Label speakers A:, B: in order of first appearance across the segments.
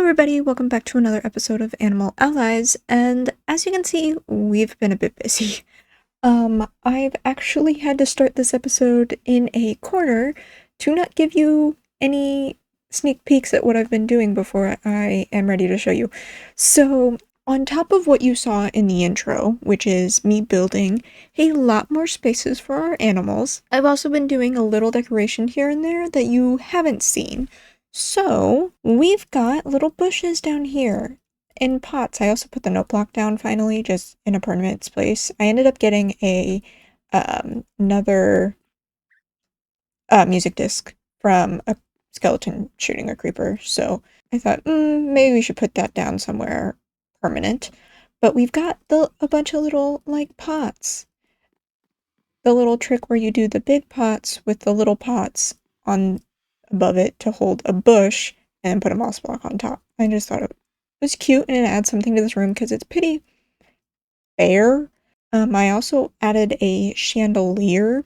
A: everybody, welcome back to another episode of Animal Allies, and as you can see, we've been a bit busy. I've actually had to start this episode in a corner to not give you any sneak peeks at what I've been doing before I am ready to show you. So, on top of what you saw in the intro, which is me building a lot more spaces for our animals, I've also been doing a little decoration here and there that you haven't seen. So, we've got little bushes down here in pots. I also put the note block down finally, just in a permanent place. I ended up getting another music disc from a skeleton shooting a creeper, so I thought, maybe we should put that down somewhere permanent. But we've got a bunch of little, like, pots. The little trick where you do the big pots with the little pots on above it to hold a bush and put a moss block on top. I just thought it was cute and it adds something to this room because it's pretty bare. I also added a chandelier.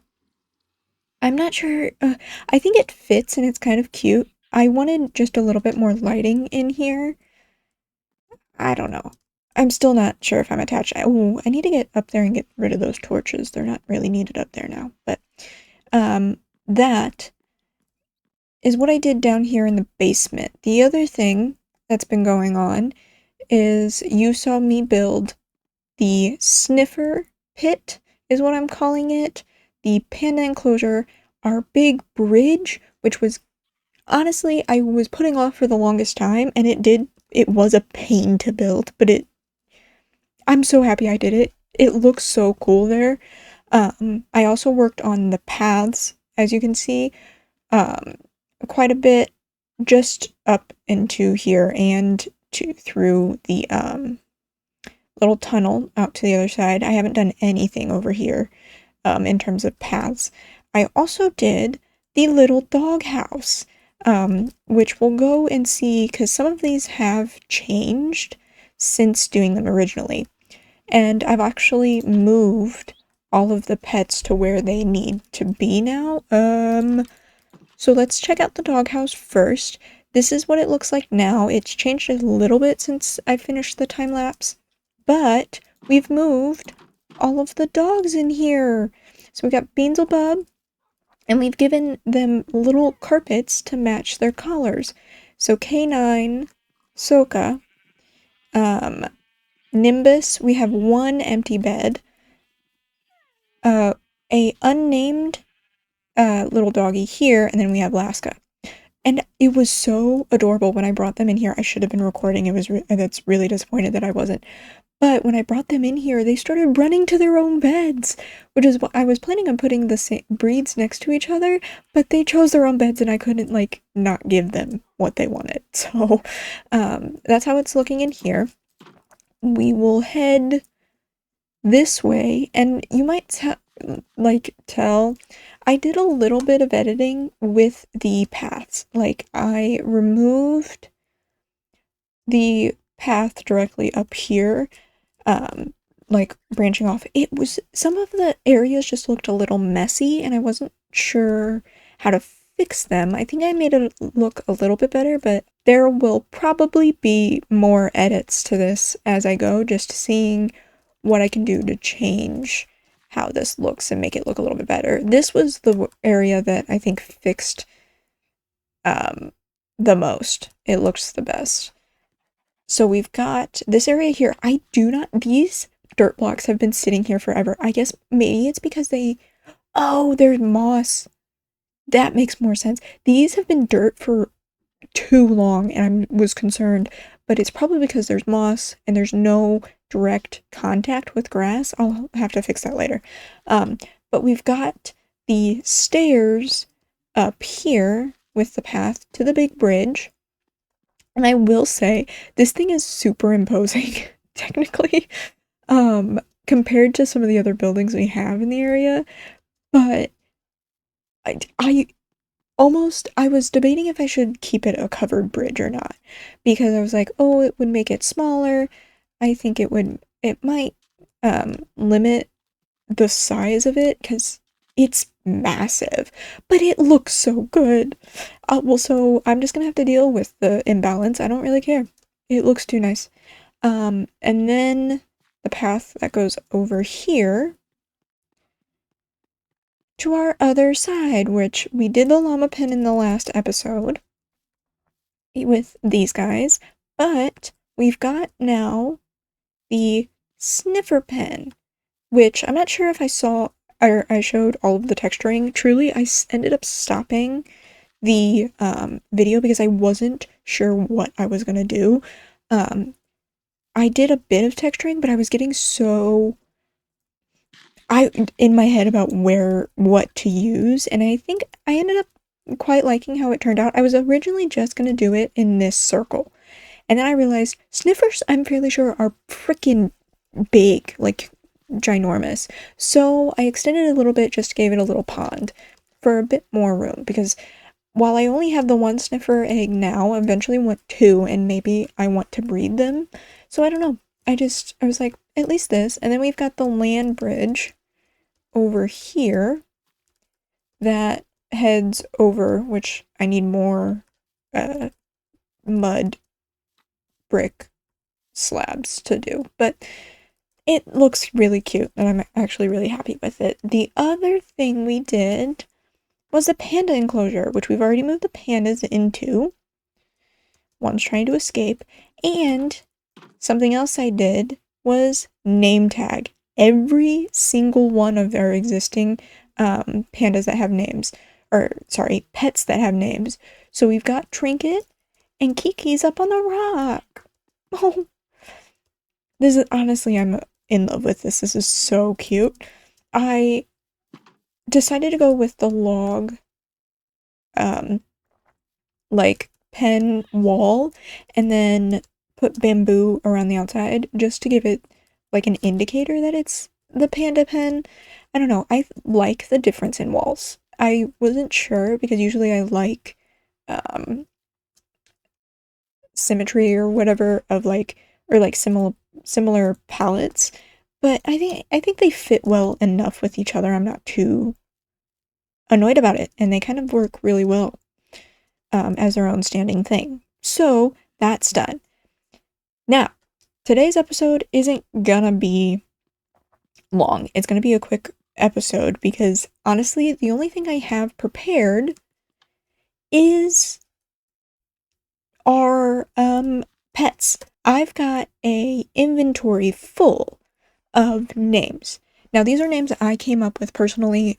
A: I'm not sure, I think it fits and it's kind of cute. I wanted just a little bit more lighting in here. I don't know. I'm still not sure if I'm attached. I need to get up there and get rid of those torches. They're not really needed up there now, but that is what I did down here in the basement. The other thing that's been going on is you saw me build the sniffer pit, is what I'm calling it, the panda enclosure, our big bridge, which was, honestly, I was putting off for the longest time, and it was a pain to build, but I'm so happy I did it. It looks so cool there. I also worked on the paths, as you can see, quite a bit, just up into here and through the little tunnel out to the other side. I haven't done anything over here in terms of paths. I also did the little doghouse, which we'll go and see because some of these have changed since doing them originally. And I've actually moved all of the pets to where they need to be now. So let's check out the doghouse first. This is what it looks like now. It's changed a little bit since I finished the time lapse, but we've moved all of the dogs in here. So we got Beanzelbub, and we've given them little carpets to match their collars. So K9, Soka, Nimbus, we have one empty bed, a unnamed little doggy here, and then we have Laska. And it was so adorable when I brought them in here. I should have been recording. That's really disappointed that I wasn't. But when I brought them in here, they started running to their own beds, which is what I was planning on putting the same breeds next to each other, but they chose their own beds and I couldn't, like, not give them what they wanted. So, that's how it's looking in here. We will head this way, and you might tell I did a little bit of editing with the paths. Like, I removed the path directly up here, like, branching off. Some of the areas just looked a little messy, and I wasn't sure how to fix them. I think I made it look a little bit better, but there will probably be more edits to this as I go, just seeing what I can do to change how this looks and make it look a little bit better. This was the area that I think fixed the most. It looks the best. So we've got this area here. These dirt blocks have been sitting here forever. I guess maybe it's because there's moss. That makes more sense. These have been dirt for too long and I was concerned, but it's probably because there's moss and there's no direct contact with grass. I'll have to fix that later. But we've got the stairs up here with the path to the big bridge. And I will say, this thing is super imposing, technically, compared to some of the other buildings we have in the area. But I was debating if I should keep it a covered bridge or not, because I was like, oh, it would make it smaller. I think it might limit the size of it, because It's massive, but it looks so good. Well, so I'm just gonna have to deal with the imbalance. I don't really care. It looks too nice. And then the path that goes over here to our other side, which we did the llama pin in the last episode with these guys, but we've got now the sniffer pen, which I'm not sure if I saw or I showed all of the texturing. Truly, I ended up stopping the video because I wasn't sure what I was gonna do. I did a bit of texturing, but I was getting so in my head about what to use, and I think I ended up quite liking how it turned out. I was originally just gonna do it in this circle, and then I realized sniffers, I'm fairly sure, are freaking big, like ginormous. So I extended it a little bit, just gave it a little pond for a bit more room, because while I only have the one sniffer egg now, I eventually want two, and maybe I want to breed them. So I don't know. I was like, at least this. And then we've got the land bridge over here that heads over, which I need more mud brick slabs to do. But it looks really cute, and I'm actually really happy with it. The other thing we did was the panda enclosure, which we've already moved the pandas into. One's trying to escape, and something else I did was name tag every single one of our existing pandas that have names, or sorry, pets that have names. So we've got Trinket and Kiki's up on the rock. Oh, this is honestly, I'm in love with this. This is so cute. I decided to go with the log, like pen wall, and then put bamboo around the outside just to give it like an indicator that it's the panda pen. I don't know. I like the difference in walls. I wasn't sure because usually I like symmetry or whatever of like or like similar palettes, but I think they fit well enough with each other. I'm not too annoyed about it, and they kind of work really well as their own standing thing. So that's done. Now, today's episode isn't gonna be long. It's gonna be a quick episode because honestly, the only thing I have prepared is our pets. I've got a inventory full of names. Now, these are names that I came up with personally.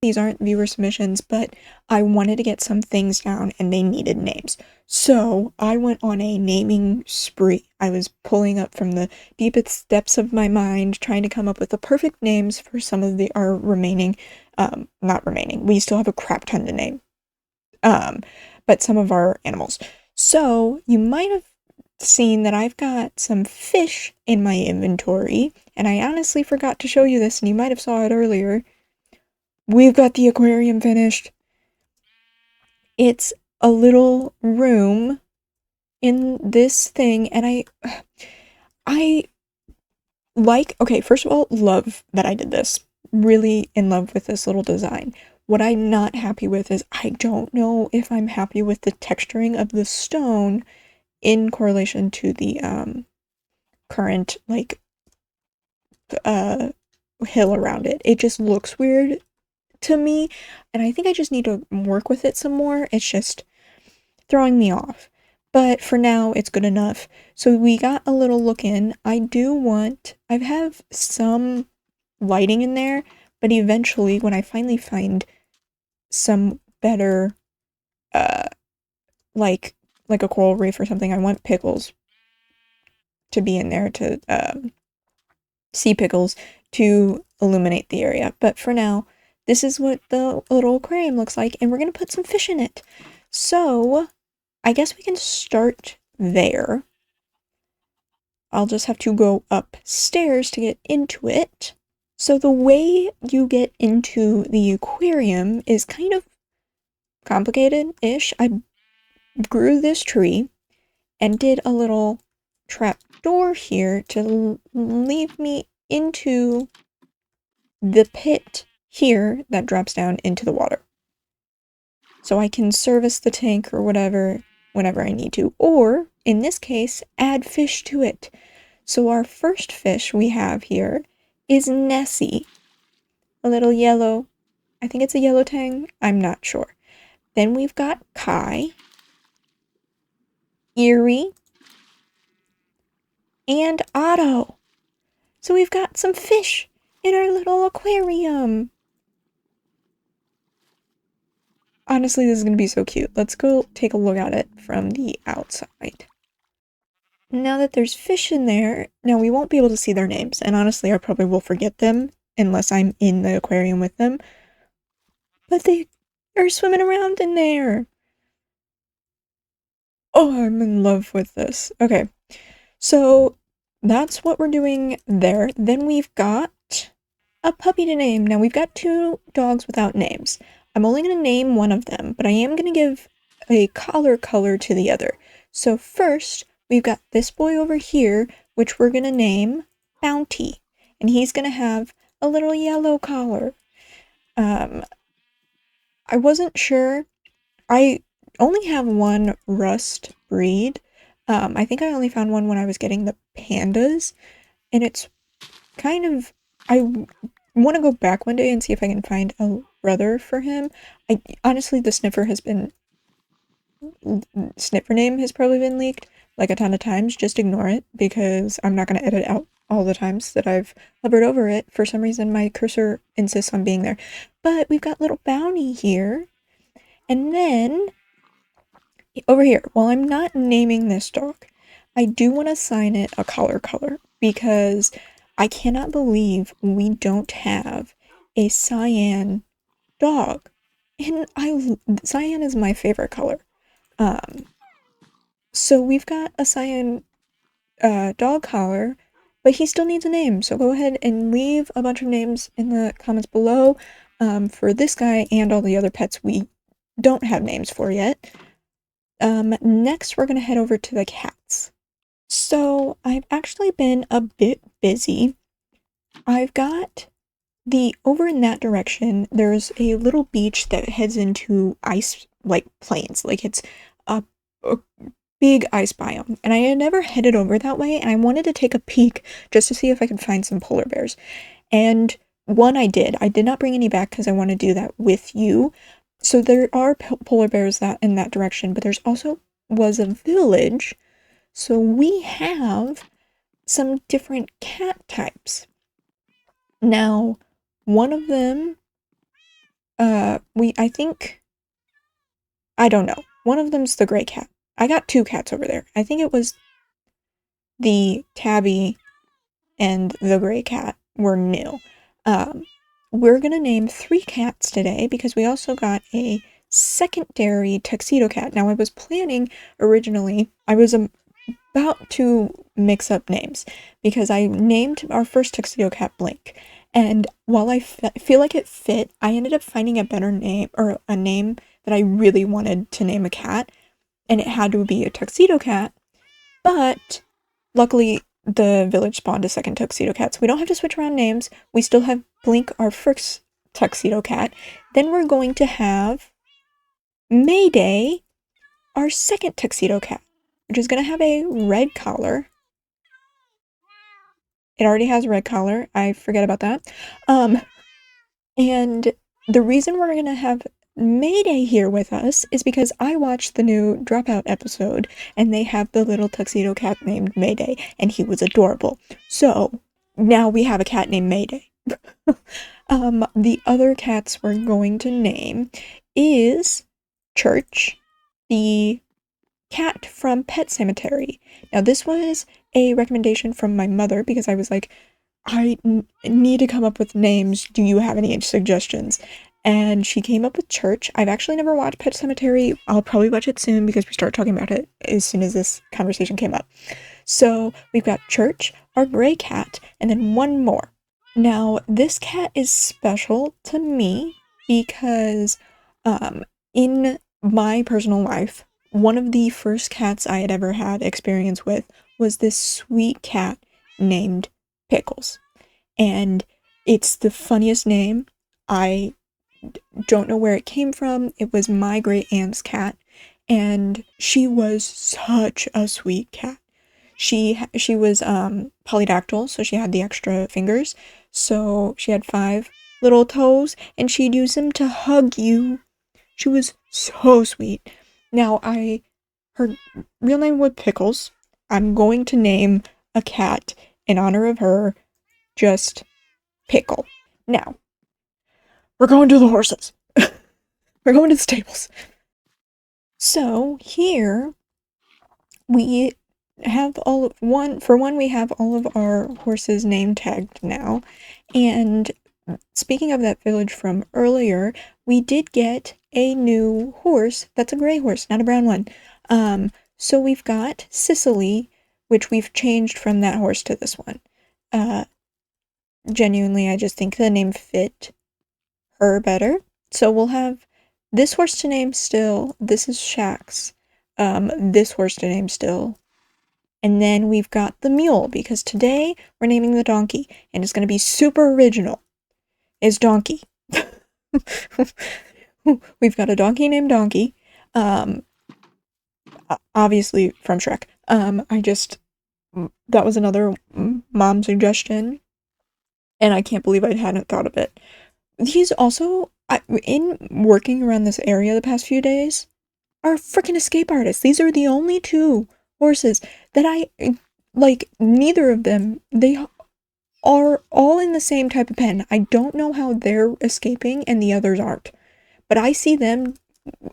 A: These aren't viewer submissions, but I wanted to get some things down and they needed names. So I went on a naming spree. I was pulling up from the deepest depths of my mind, trying to come up with the perfect names for some of our remaining, not remaining, we still have a crap ton to name, but some of our animals. So you might have seen that I've got some fish in my inventory, and I honestly forgot to show you this, and you might have saw it earlier. We've got the aquarium finished. It's a little room in this thing, and I like, okay, first of all, love that I did this. Really in love with this little design. What I'm not happy with is I don't know if I'm happy with the texturing of the stone in correlation to the current like hill around it. It just looks weird to me, and I think I just need to work with it some more. It's just throwing me off. But for now, it's good enough. So we got a little look in. I have some lighting in there, but eventually when I finally find some better like a coral reef or something, I want pickles to be in there to sea pickles to illuminate the area. But for now, this is what the little aquarium looks like, and we're gonna put some fish in it. So I guess we can start there. I'll just have to go upstairs to get into it. So the way you get into the aquarium is kind of complicated-ish. I grew this tree and did a little trap door here to leave me into the pit here that drops down into the water. So I can service the tank or whatever whenever I need to. Or, in this case, add fish to it. So our first fish we have here is Nessie. A little yellow, I think it's a yellow tang, I'm not sure. Then we've got Kai, Erie, and Otto. So we've got some fish in our little aquarium. Honestly, this is going to be so cute. Let's go take a look at it from the outside. Now that there's fish in there, now we won't be able to see their names, and honestly, I probably will forget them unless I'm in the aquarium with them. But they are swimming around in there. Oh, I'm in love with this. Okay, so that's what we're doing there. Then we've got a puppy to name. Now we've got 2 dogs without names. I'm only going to name one of them, but I am going to give a collar color to the other. So first, we've got this boy over here, which we're going to name Bounty. And he's going to have a little yellow collar. I wasn't sure. I only have one rust breed. I think I only found one when I was getting the pandas. And it's kind of... I want to go back one day and see if I can find a brother for him. Honestly, the sniffer name has probably been leaked like a ton of times. Just ignore it because I'm not going to edit out all the times that I've hovered over it. For some reason, my cursor insists on being there. But we've got little Bounty here. And then over here, while I'm not naming this dog, I do want to assign it a collar color because I cannot believe we don't have a cyan dog. And cyan is my favorite color. So we've got a cyan dog collar, but he still needs a name. So go ahead and leave a bunch of names in the comments below for this guy and all the other pets we don't have names for yet. Next, we're going to head over to the cats. So I've actually been a bit busy. I've got over in that direction, there's a little beach that heads into ice, like plains. Like it's a big ice biome. And I had never headed over that way, and I wanted to take a peek just to see if I could find some polar bears. And one I did. I did not bring any back because I want to do that with you. So there are polar bears in that direction, but there's also was a village. So we have some different cat types. Now, one of them, I don't know. One of them's the gray cat. I got 2 cats over there. I think it was the tabby and the gray cat were new. We're gonna name 3 cats today because we also got a secondary tuxedo cat. Now, I was planning originally, I was about to mix up names because I named our first tuxedo cat Blink. And while I feel like it fit, I ended up finding a better name, or a name that I really wanted to name a cat, and it had to be a tuxedo cat. But luckily, the village spawned a second tuxedo cat, so we don't have to switch around names. We still have Blink, our first tuxedo cat. Then we're going to have Mayday, our second tuxedo cat, which is going to have a red collar. It already has a red collar. I forget about that. And the reason we're going to have Mayday here with us is because I watched the new Dropout episode, and they have the little tuxedo cat named Mayday, and he was adorable. So now we have a cat named Mayday. The other cats we're going to name is Church, the cat from Pet Cemetery. Now, this was a recommendation from my mother because I was like, I need to come up with names. Do you have any suggestions? And she came up with Church. I've actually never watched Pet Cemetery. I'll probably watch it soon because we start talking about it as soon as this conversation came up. So we've got Church, our gray cat, and then one more. Now, this cat is special to me because in my personal life, one of the first cats I had ever had experience with was this sweet cat named Pickles. And it's the funniest name. I don't know where it came from. It was my great aunt's cat, and she was such a sweet cat. She was polydactyl, so she had the extra fingers. So she had 5 little toes, and she'd use them to hug you. She was so sweet. Now her real name was Pickles. I'm going to name a cat in honor of her, just Pickle. Now, we're going to the horses. We're going to the stables. So here we have we have all of our horses name tagged now. And speaking of that village from earlier, we did get a new horse. That's a gray horse, not a brown one. So we've got Sicily, which we've changed from that horse to this one. Genuinely, I just think the name fit her better. So we'll have this horse to name still. This is Shax. This horse to name still. And then we've got the mule, because today we're naming the donkey, and it's going to be super original. It's Donkey. We've got a donkey named Donkey. Obviously from Shrek. That was another mom suggestion, and I can't believe I hadn't thought of it. He's also, in working around this area the past few days, are freaking escape artists. These are the only 2 horses that I like. Neither of them, they are all in the same type of pen. I don't know how they're escaping and the others aren't, but I see them,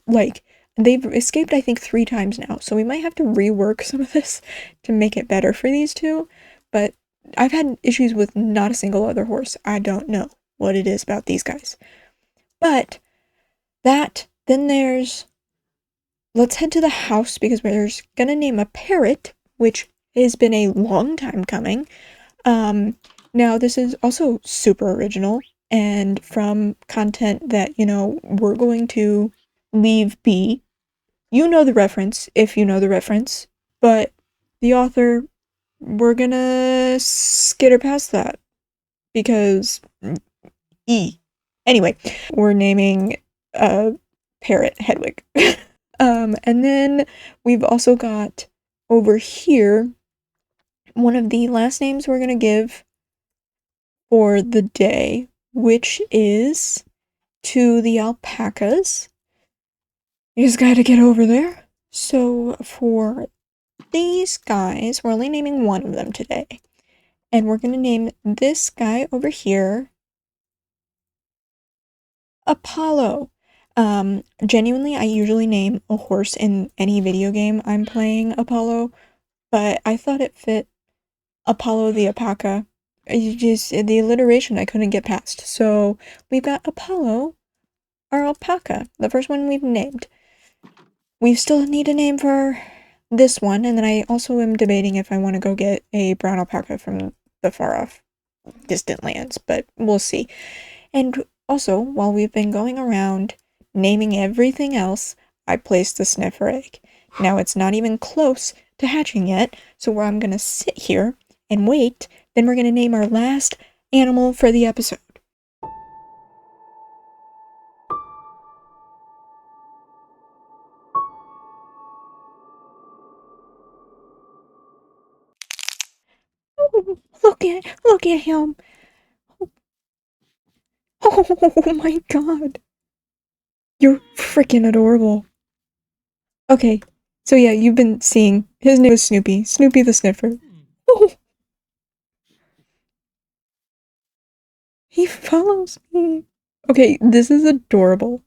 A: like, they've escaped I think 3 times now, so we might have to rework some of this to make it better for these 2, but I've had issues with not a single other horse. I don't know what it is about these guys. But then let's head to the house, because we're gonna name a parrot, which has been a long time coming. Now this is also super original, and from content that, we're going to leave be. You know the reference, if you know the reference, but the author, we're gonna skitter past that, because Anyway, we're naming a parrot Hedwig. And then we've also got over here one of the last names we're gonna give for the day, which is to the alpacas. You just gotta get over there. So for these guys, we're only naming one of them today. And we're gonna name this guy over here Apollo. Genuinely, I usually name a horse in any video game I'm playing Apollo, but I thought it fit Apollo the alpaca. The alliteration I couldn't get past. So we've got Apollo, our alpaca, the first one we've named. We still need a name for this one, and then I also am debating if I want to go get a brown alpaca from the far off distant lands, but we'll see. And also, while we've been going around naming everything else, I placed the sniffer egg. Now it's not even close to hatching yet, so I'm gonna sit here and wait, then we're gonna name our last animal for the episode. Oh, look at him. Oh my god. You're freaking adorable. Okay, so yeah, you've been seeing, his name is Snoopy. Snoopy the Sniffer. Oh, he follows me. Okay, this is adorable.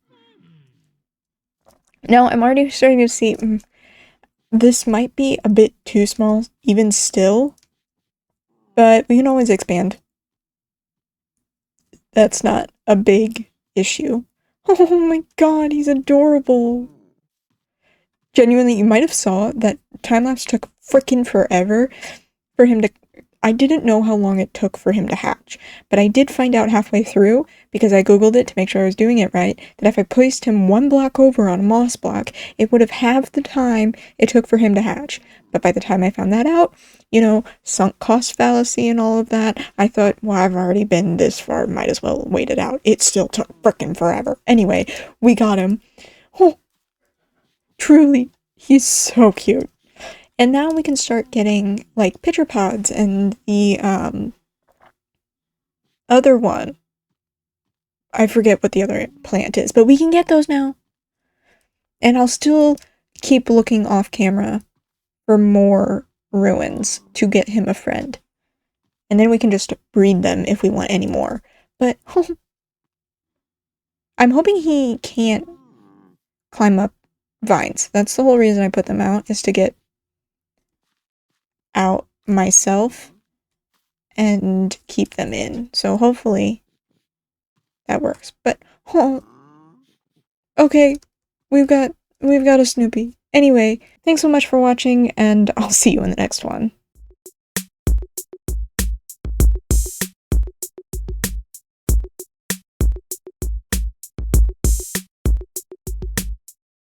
A: Now, I'm already starting to see, this might be a bit too small, even still, but we can always expand. That's not a big issue. Oh my god, he's adorable. Genuinely, you might have saw that time-lapse took freaking forever for him to... I didn't know how long it took for him to hatch, but I did find out halfway through, because I googled it to make sure I was doing it right, that if I placed him one block over on a moss block, it would have halved the time it took for him to hatch. But by the time I found that out, you know, sunk cost fallacy and all of that, I thought, well, I've already been this far, might as well wait it out. It still took frickin' forever. Anyway, we got him. Oh, truly, he's so cute. And now we can start getting, like, pitcher pods and the, other one. I forget what the other plant is, but we can get those now. And I'll still keep looking off camera for more ruins to get him a friend. And then we can just breed them if we want any more. But I'm hoping he can't climb up vines. That's the whole reason I put them out, is to get out myself and keep them in. So hopefully that works. But okay, we've got a Snoopy. Anyway, thanks so much for watching, and I'll see you in the next one.